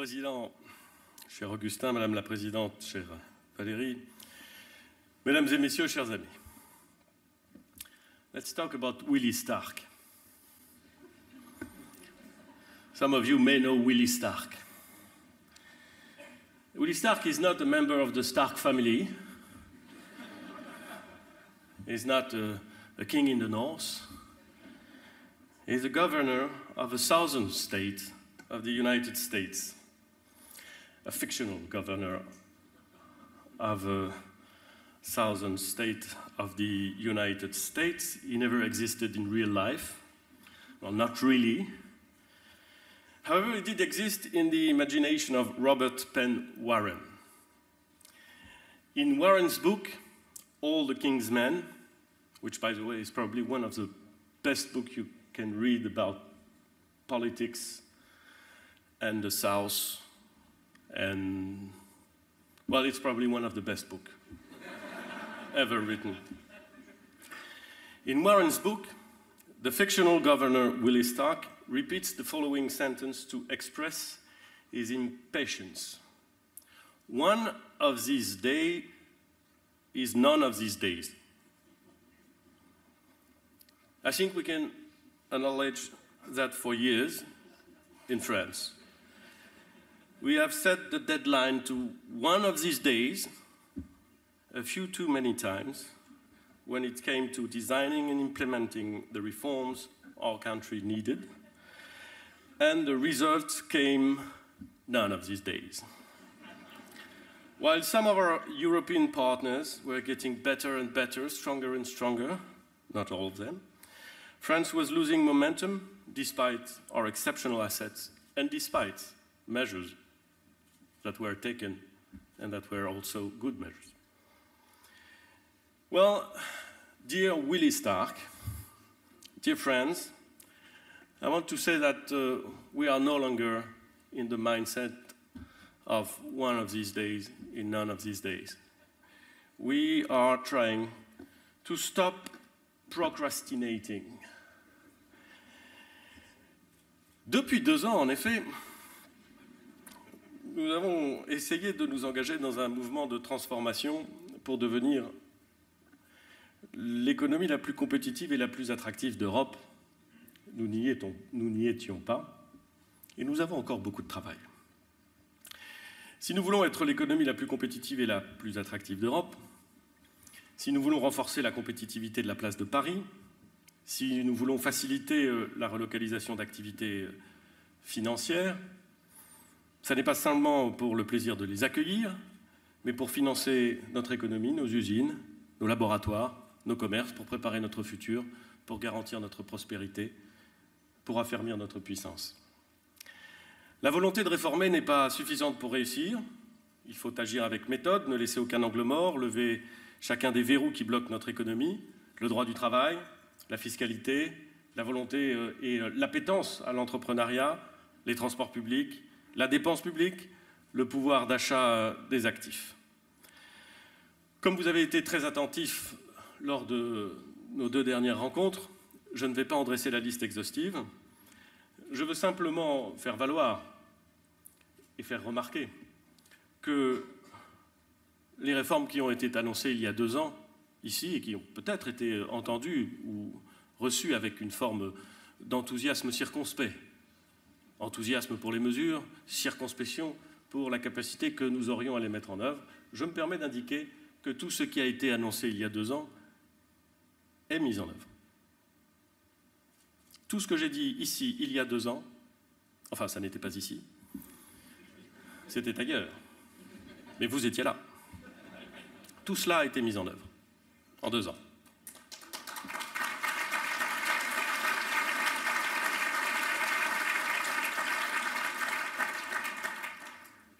Président, cher Augustin, Madame la Présidente, chère Valérie, Mesdames et Messieurs, chers amis. Let's talk about Willie Stark. Some of you may know Willie Stark. Willie Stark is not a member of the Stark family. He's not a king in the north. He's the governor of a southern state of the United States, a fictional governor of a southern state of the United States. He never existed in real life. Well, not really. However, he did exist in the imagination of Robert Penn Warren. In Warren's book, All the King's Men, which, by the way, is probably one of the best books you can read about politics and the South, and, well, it's probably one of the best books ever written. In Warren's book, the fictional governor, Willie Stark, repeats the following sentence to express his impatience. One of these days is none of these days. I think we can acknowledge that for years in France. We have set the deadline to one of these days a few too many times when it came to designing and implementing the reforms our country needed, and the results came none of these days. While some of our European partners were getting better and better, stronger and stronger, not all of them, France was losing momentum despite our exceptional assets and despite measures that were taken and that were also good measures. Well, dear Willie Stark, dear friends, I want to say that we are no longer in the mindset of one of these days in none of these days. We are trying to stop procrastinating. Depuis 2 ans, en effet, nous avons essayé de nous engager dans un mouvement de transformation pour devenir l'économie la plus compétitive et la plus attractive d'Europe. Nous n'y étions pas, et nous avons encore beaucoup de travail. Si nous voulons être l'économie la plus compétitive et la plus attractive d'Europe, si nous voulons renforcer la compétitivité de la place de Paris, si nous voulons faciliter la relocalisation d'activités financières, ce n'est pas seulement pour le plaisir de les accueillir, mais pour financer notre économie, nos usines, nos laboratoires, nos commerces, pour préparer notre futur, pour garantir notre prospérité, pour affermir notre puissance. La volonté de réformer n'est pas suffisante pour réussir. Il faut agir avec méthode, ne laisser aucun angle mort, lever chacun des verrous qui bloquent notre économie, le droit du travail, la fiscalité, la volonté et l'appétence à l'entrepreneuriat, les transports publics, la dépense publique, le pouvoir d'achat des actifs. Comme vous avez été très attentifs lors de nos 2 dernières rencontres, je ne vais pas en dresser la liste exhaustive. Je veux simplement faire valoir et faire remarquer que les réformes qui ont été annoncées il y a 2 ans, ici, et qui ont peut-être été entendues ou reçues avec une forme d'enthousiasme circonspect, enthousiasme pour les mesures, circonspection pour la capacité que nous aurions à les mettre en œuvre, je me permets d'indiquer que tout ce qui a été annoncé il y a 2 ans est mis en œuvre. Tout ce que j'ai dit ici il y a 2 ans, enfin ça n'était pas ici, c'était ailleurs, mais vous étiez là. Tout cela a été mis en œuvre en 2 ans.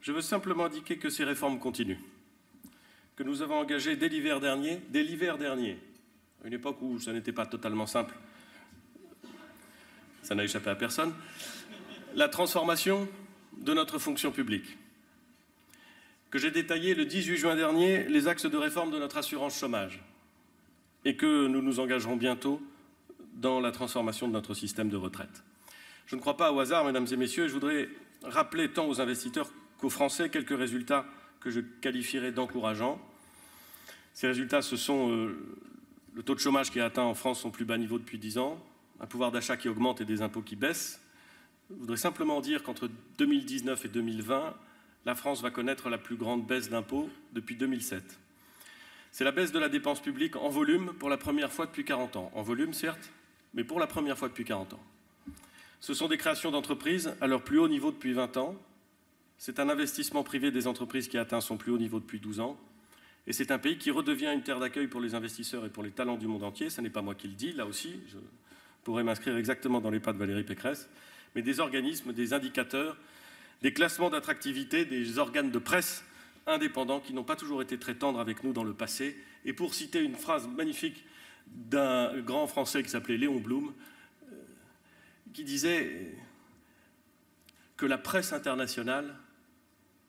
Je veux simplement indiquer que ces réformes continuent, que nous avons engagé dès l'hiver dernier, à une époque où ça n'était pas totalement simple, ça n'a échappé à personne, la transformation de notre fonction publique, que j'ai détaillé le 18 juin dernier les axes de réforme de notre assurance chômage et que nous nous engagerons bientôt dans la transformation de notre système de retraite. Je ne crois pas au hasard, mesdames et messieurs, et je voudrais rappeler tant aux investisseurs qu'aux Français quelques résultats que je qualifierais d'encourageants. Ces résultats, ce sont le taux de chômage qui a atteint en France son plus bas niveau depuis 10 ans, un pouvoir d'achat qui augmente et des impôts qui baissent. Je voudrais simplement dire qu'entre 2019 et 2020, la France va connaître la plus grande baisse d'impôts depuis 2007. C'est la baisse de la dépense publique en volume pour la première fois depuis 40 ans. En volume, certes, mais pour la première fois depuis 40 ans. Ce sont des créations d'entreprises à leur plus haut niveau depuis 20 ans. C'est un investissement privé des entreprises qui a atteint son plus haut niveau depuis 12 ans. Et c'est un pays qui redevient une terre d'accueil pour les investisseurs et pour les talents du monde entier. Ce n'est pas moi qui le dis, là aussi, je pourrais m'inscrire exactement dans les pas de Valérie Pécresse, mais des organismes, des indicateurs, des classements d'attractivité, des organes de presse indépendants qui n'ont pas toujours été très tendres avec nous dans le passé. Et pour citer une phrase magnifique d'un grand Français qui s'appelait Léon Blum, qui disait que la presse internationale,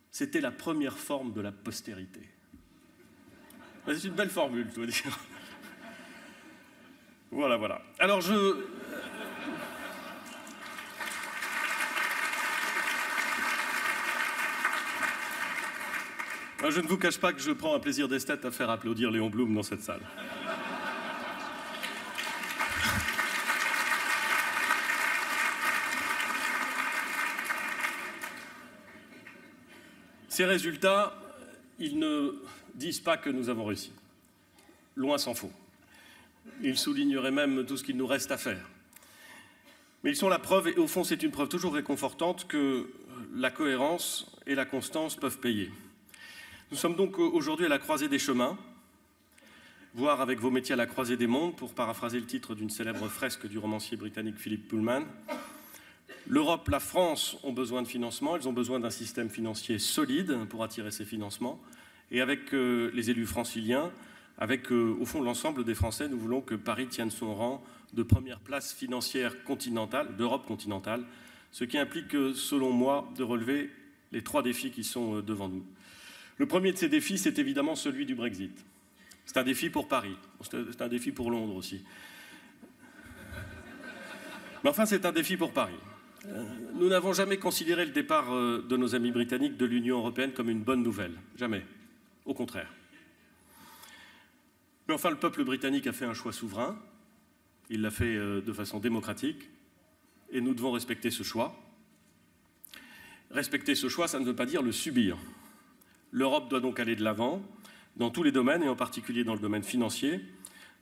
c'était la première forme de la postérité. C'est une belle formule, je dois dire. Voilà, voilà. Alors je ne vous cache pas que je prends un plaisir d'esthète à faire applaudir Léon Blum dans cette salle. Ces résultats, ils ne disent pas que nous avons réussi. Loin s'en faut. Ils souligneraient même tout ce qu'il nous reste à faire. Mais ils sont la preuve, et au fond c'est une preuve toujours réconfortante, que la cohérence et la constance peuvent payer. Nous sommes donc aujourd'hui à la croisée des chemins, voire avec vos métiers à la croisée des mondes, pour paraphraser le titre d'une célèbre fresque du romancier britannique Philip Pullman. L'Europe, la France ont besoin de financement, elles ont besoin d'un système financier solide pour attirer ces financements. Et avec les élus franciliens, avec au fond l'ensemble des Français, nous voulons que Paris tienne son rang de première place financière continentale, d'Europe continentale, ce qui implique, selon moi, de relever les 3 défis qui sont devant nous. Le premier de ces défis, c'est évidemment celui du Brexit. C'est un défi pour Paris, c'est un défi pour Londres aussi. Mais enfin, c'est un défi pour Paris. Nous n'avons jamais considéré le départ de nos amis britanniques de l'Union européenne comme une bonne nouvelle. Jamais. Au contraire. Mais enfin, le peuple britannique a fait un choix souverain. Il l'a fait de façon démocratique. Et nous devons respecter ce choix. Respecter ce choix, ça ne veut pas dire le subir. L'Europe doit donc aller de l'avant, dans tous les domaines, et en particulier dans le domaine financier.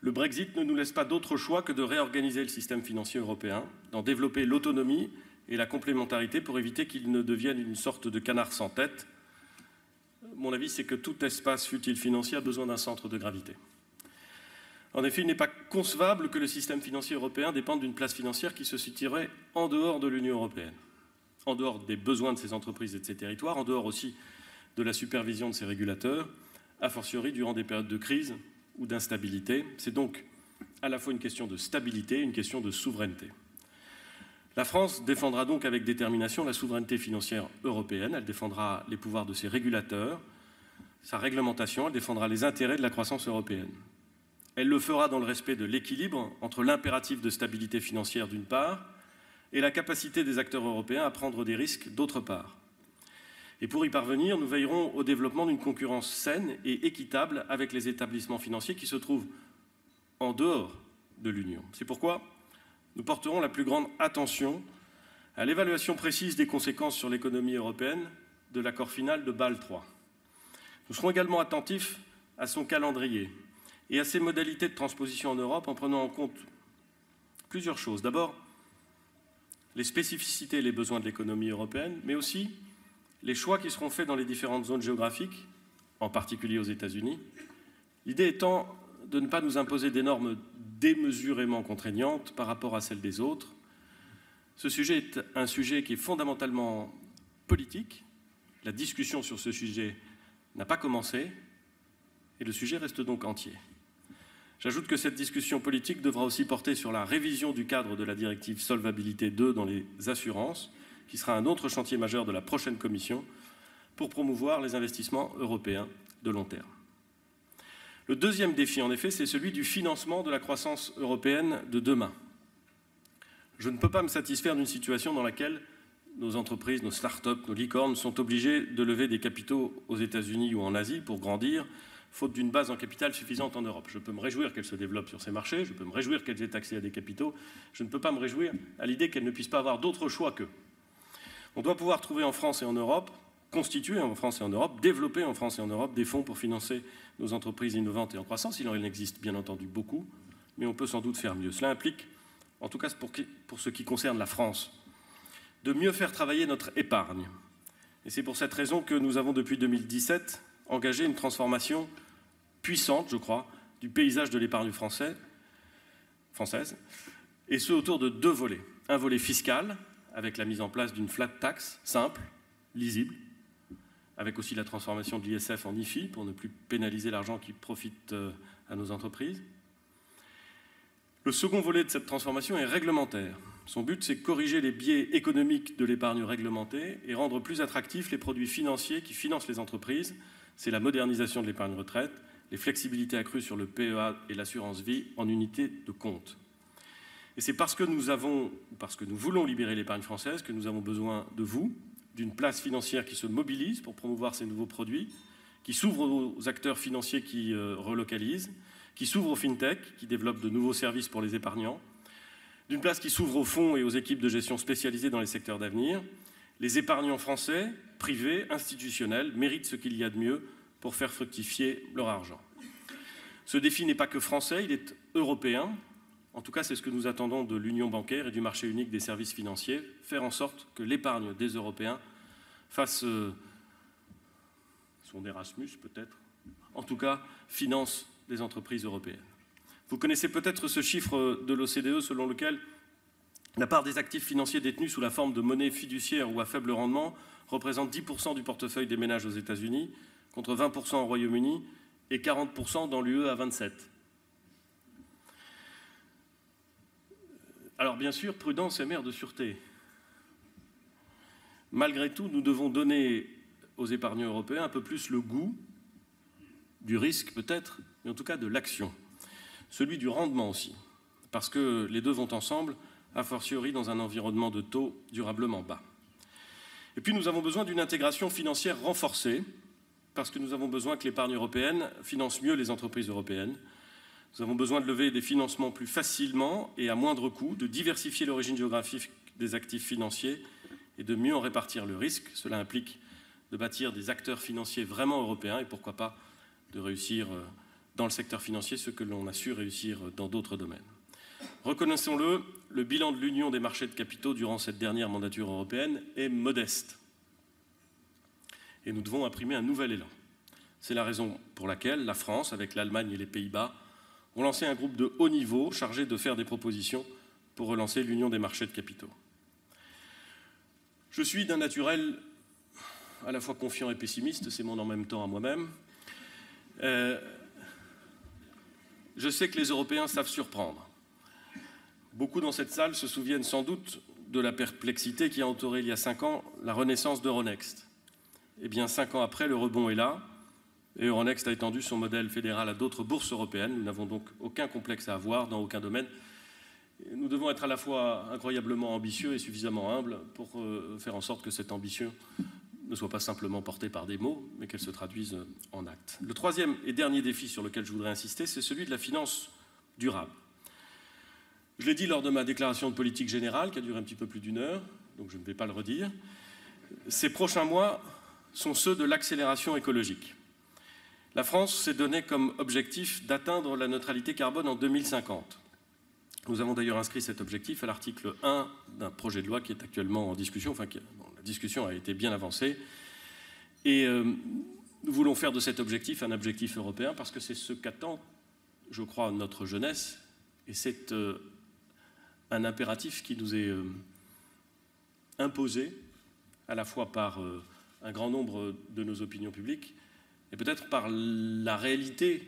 Le Brexit ne nous laisse pas d'autre choix que de réorganiser le système financier européen, d'en développer l'autonomie et la complémentarité pour éviter qu'il ne devienne une sorte de canard sans tête. Mon avis, c'est que tout espace, fût-il financier, a besoin d'un centre de gravité. En effet, il n'est pas concevable que le système financier européen dépende d'une place financière qui se situerait en dehors de l'Union européenne, en dehors des besoins de ses entreprises et de ses territoires, en dehors aussi de la supervision de ses régulateurs, a fortiori durant des périodes de crise ou d'instabilité. C'est donc à la fois une question de stabilité et une question de souveraineté. La France défendra donc avec détermination la souveraineté financière européenne, elle défendra les pouvoirs de ses régulateurs, sa réglementation, elle défendra les intérêts de la croissance européenne. Elle le fera dans le respect de l'équilibre entre l'impératif de stabilité financière d'une part et la capacité des acteurs européens à prendre des risques d'autre part. Et pour y parvenir, nous veillerons au développement d'une concurrence saine et équitable avec les établissements financiers qui se trouvent en dehors de l'Union. C'est pourquoi nous porterons la plus grande attention à l'évaluation précise des conséquences sur l'économie européenne de l'accord final de Bâle III. Nous serons également attentifs à son calendrier et à ses modalités de transposition en Europe en prenant en compte plusieurs choses. D'abord, les spécificités et les besoins de l'économie européenne, mais aussi les choix qui seront faits dans les différentes zones géographiques, en particulier aux États-Unis. L'idée étant de ne pas nous imposer des normes démesurément contraignantes par rapport à celles des autres. Ce sujet est un sujet qui est fondamentalement politique. La discussion sur ce sujet n'a pas commencé et le sujet reste donc entier. J'ajoute que cette discussion politique devra aussi porter sur la révision du cadre de la directive Solvabilité 2 dans les assurances, qui sera un autre chantier majeur de la prochaine Commission pour promouvoir les investissements européens de long terme. Le deuxième défi, en effet, c'est celui du financement de la croissance européenne de demain. Je ne peux pas me satisfaire d'une situation dans laquelle nos entreprises, nos start-up, nos licornes sont obligées de lever des capitaux aux États-Unis ou en Asie pour grandir, faute d'une base en capital suffisante en Europe. Je peux me réjouir qu'elles se développent sur ces marchés, je peux me réjouir qu'elles aient accès à des capitaux, je ne peux pas me réjouir à l'idée qu'elles ne puissent pas avoir d'autre choix qu'eux. On doit pouvoir trouver en France et en Europe, constituer en France et en Europe, développer en France et en Europe des fonds pour financer nos entreprises innovantes et en croissance. Il en existe bien entendu beaucoup, mais on peut sans doute faire mieux. Cela implique, en tout cas pour ce qui concerne la France, de mieux faire travailler notre épargne. Et c'est pour cette raison que nous avons depuis 2017 engagé une transformation puissante, je crois, du paysage de l'épargne française, et ce autour de deux volets. Un volet fiscal, avec la mise en place d'une flat tax simple, lisible, avec aussi la transformation de l'ISF en IFI pour ne plus pénaliser l'argent qui profite à nos entreprises. Le second volet de cette transformation est réglementaire. Son but, c'est de corriger les biais économiques de l'épargne réglementée et rendre plus attractifs les produits financiers qui financent les entreprises. C'est la modernisation de l'épargne retraite, les flexibilités accrues sur le PEA et l'assurance vie en unité de compte. Et c'est parce que nous voulons libérer l'épargne française que nous avons besoin de vous, d'une place financière qui se mobilise pour promouvoir ces nouveaux produits, qui s'ouvre aux acteurs financiers qui relocalisent, qui s'ouvre aux fintech, qui développent de nouveaux services pour les épargnants, d'une place qui s'ouvre aux fonds et aux équipes de gestion spécialisées dans les secteurs d'avenir. Les épargnants français, privés, institutionnels, méritent ce qu'il y a de mieux pour faire fructifier leur argent. Ce défi n'est pas que français, il est européen. En tout cas, c'est ce que nous attendons de l'union bancaire et du marché unique des services financiers, faire en sorte que l'épargne des Européens fasse son Erasmus peut-être, en tout cas finance les entreprises européennes. Vous connaissez peut-être ce chiffre de l'OCDE selon lequel la part des actifs financiers détenus sous la forme de monnaie fiduciaire ou à faible rendement représente 10% du portefeuille des ménages aux États-Unis, contre 20% au Royaume-Uni et 40% dans l'UE à 27. Alors bien sûr, prudence est mère de sûreté. Malgré tout, nous devons donner aux épargnants européens un peu plus le goût du risque peut-être, mais en tout cas de l'action. Celui du rendement aussi, parce que les deux vont ensemble, a fortiori dans un environnement de taux durablement bas. Et puis nous avons besoin d'une intégration financière renforcée, parce que nous avons besoin que l'épargne européenne finance mieux les entreprises européennes. Nous avons besoin de lever des financements plus facilement et à moindre coût, de diversifier l'origine géographique des actifs financiers et de mieux en répartir le risque. Cela implique de bâtir des acteurs financiers vraiment européens et pourquoi pas de réussir dans le secteur financier ce que l'on a su réussir dans d'autres domaines. Reconnaissons-le, le bilan de l'union des marchés de capitaux durant cette dernière mandature européenne est modeste. Et nous devons imprimer un nouvel élan. C'est la raison pour laquelle la France, avec l'Allemagne et les Pays-Bas, ont lancé un groupe de haut niveau chargé de faire des propositions pour relancer l'union des marchés de capitaux. Je suis d'un naturel à la fois confiant et pessimiste, c'est mon en même temps à moi-même. Je sais que les Européens savent surprendre. Beaucoup dans cette salle se souviennent sans doute de la perplexité qui a entouré il y a 5 ans la renaissance d'Euronext. Eh bien, 5 ans après, le rebond est là, et Euronext a étendu son modèle fédéral à d'autres bourses européennes. Nous n'avons donc aucun complexe à avoir dans aucun domaine. Nous devons être à la fois incroyablement ambitieux et suffisamment humbles pour faire en sorte que cette ambition ne soit pas simplement portée par des mots, mais qu'elle se traduise en actes. Le troisième et dernier défi sur lequel je voudrais insister, c'est celui de la finance durable. Je l'ai dit lors de ma déclaration de politique générale, qui a duré un petit peu plus d'1 heure, donc je ne vais pas le redire. Ces prochains mois sont ceux de l'accélération écologique. La France s'est donné comme objectif d'atteindre la neutralité carbone en 2050. Nous avons d'ailleurs inscrit cet objectif à l'article 1 d'un projet de loi qui est actuellement en discussion, la discussion a été bien avancée, et nous voulons faire de cet objectif un objectif européen parce que c'est ce qu'attend, je crois, notre jeunesse, et c'est un impératif qui nous est imposé à la fois par un grand nombre de nos opinions publiques et peut-être par la réalité,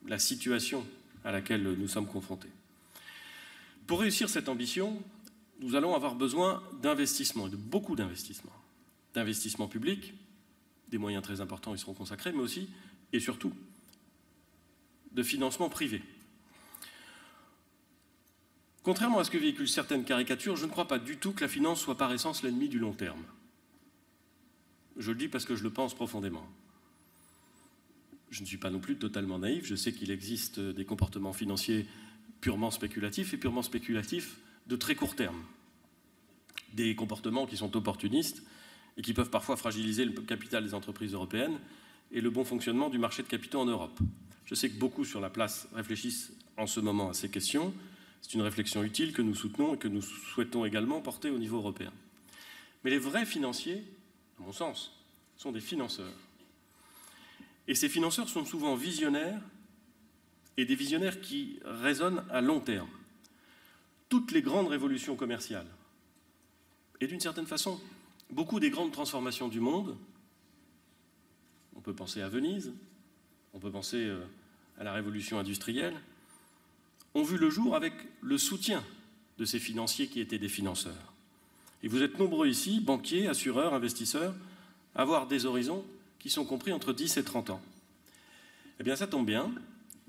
la situation à laquelle nous sommes confrontés. Pour réussir cette ambition, nous allons avoir besoin d'investissements, de beaucoup d'investissements. D'investissements publics, des moyens très importants y seront consacrés, mais aussi, et surtout, de financement privé. Contrairement à ce que véhiculent certaines caricatures, je ne crois pas du tout que la finance soit par essence l'ennemi du long terme. Je le dis parce que je le pense profondément. Je ne suis pas non plus totalement naïf, je sais qu'il existe des comportements financiers purement spéculatifs et purement spéculatifs de très court terme. Des comportements qui sont opportunistes et qui peuvent parfois fragiliser le capital des entreprises européennes et le bon fonctionnement du marché de capitaux en Europe. Je sais que beaucoup sur la place réfléchissent en ce moment à ces questions. C'est une réflexion utile que nous soutenons et que nous souhaitons également porter au niveau européen. Mais les vrais financiers, à mon sens, sont des financeurs. Et ces financeurs sont souvent visionnaires et des visionnaires qui raisonnent à long terme. Toutes les grandes révolutions commerciales et d'une certaine façon, beaucoup des grandes transformations du monde, on peut penser à Venise, on peut penser à la révolution industrielle, ont vu le jour avec le soutien de ces financiers qui étaient des financeurs. Et vous êtes nombreux ici, banquiers, assureurs, investisseurs, à avoir des horizons qui sont compris entre 10 et 30 ans. Eh bien, ça tombe bien,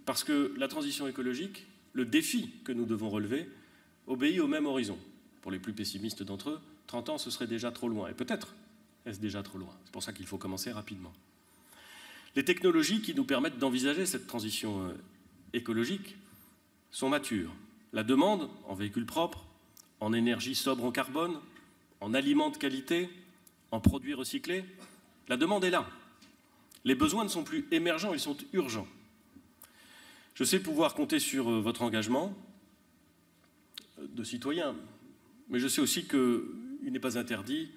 parce que la transition écologique, le défi que nous devons relever, obéit au même horizon. Pour les plus pessimistes d'entre eux, 30 ans, ce serait déjà trop loin. Et peut-être est-ce déjà trop loin. C'est pour ça qu'il faut commencer rapidement. Les technologies qui nous permettent d'envisager cette transition écologique sont matures. La demande en véhicules propres, en énergie sobre en carbone, en aliments de qualité, en produits recyclés, la demande est là. Les besoins ne sont plus émergents, ils sont urgents. Je sais pouvoir compter sur votre engagement de citoyen, mais je sais aussi qu'il n'est pas interdit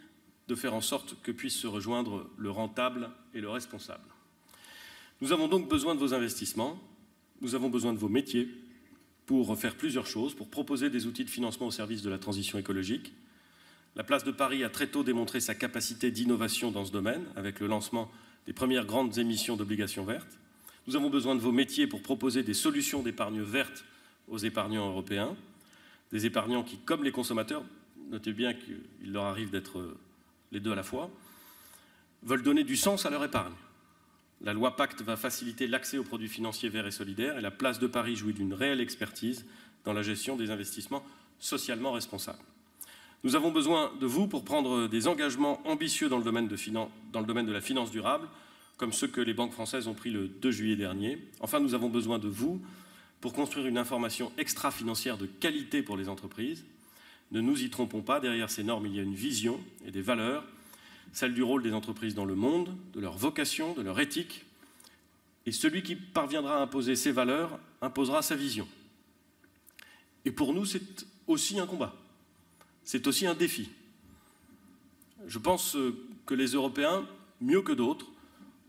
de faire en sorte que puissent se rejoindre le rentable et le responsable. Nous avons donc besoin de vos investissements, nous avons besoin de vos métiers pour faire plusieurs choses, pour proposer des outils de financement au service de la transition écologique. La place de Paris a très tôt démontré sa capacité d'innovation dans ce domaine, avec le lancement des premières grandes émissions d'obligations vertes. Nous avons besoin de vos métiers pour proposer des solutions d'épargne verte aux épargnants européens, des épargnants qui, comme les consommateurs, notez bien qu'il leur arrive d'être les deux à la fois, veulent donner du sens à leur épargne. La loi Pacte va faciliter l'accès aux produits financiers verts et solidaires et la place de Paris jouit d'une réelle expertise dans la gestion des investissements socialement responsables. Nous avons besoin de vous pour prendre des engagements ambitieux dans le domaine de la finance durable, comme ceux que les banques françaises ont pris le 2 juillet dernier. Enfin, nous avons besoin de vous pour construire une information extra-financière de qualité pour les entreprises. Ne nous y trompons pas, derrière ces normes, il y a une vision et des valeurs, celle du rôle des entreprises dans le monde, de leur vocation, de leur éthique. Et celui qui parviendra à imposer ces valeurs imposera sa vision. Et pour nous, c'est aussi un combat. C'est aussi un défi. Je pense que les Européens, mieux que d'autres,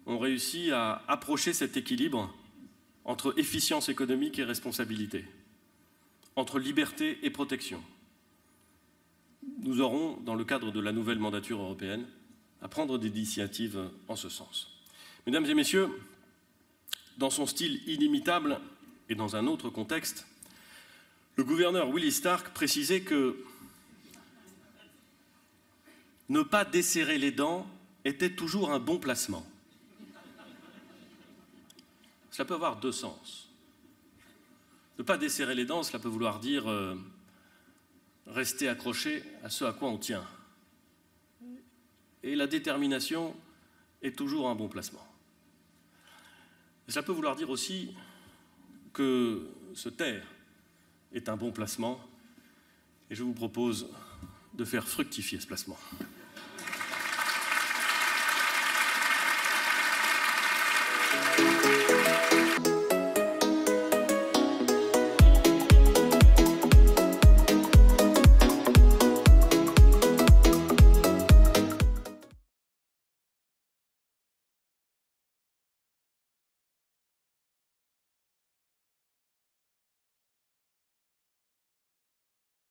ont réussi à approcher cet équilibre entre efficience économique et responsabilité, entre liberté et protection. Nous aurons, dans le cadre de la nouvelle mandature européenne, à prendre des initiatives en ce sens. Mesdames et messieurs, dans son style inimitable et dans un autre contexte, le gouverneur Willie Stark précisait que ne pas desserrer les dents était toujours un bon placement. Cela peut avoir deux sens. Ne pas desserrer les dents, cela peut vouloir dire rester accroché à ce à quoi on tient. Et la détermination est toujours un bon placement. Et cela peut vouloir dire aussi que se taire est un bon placement, et je vous propose de faire fructifier ce placement.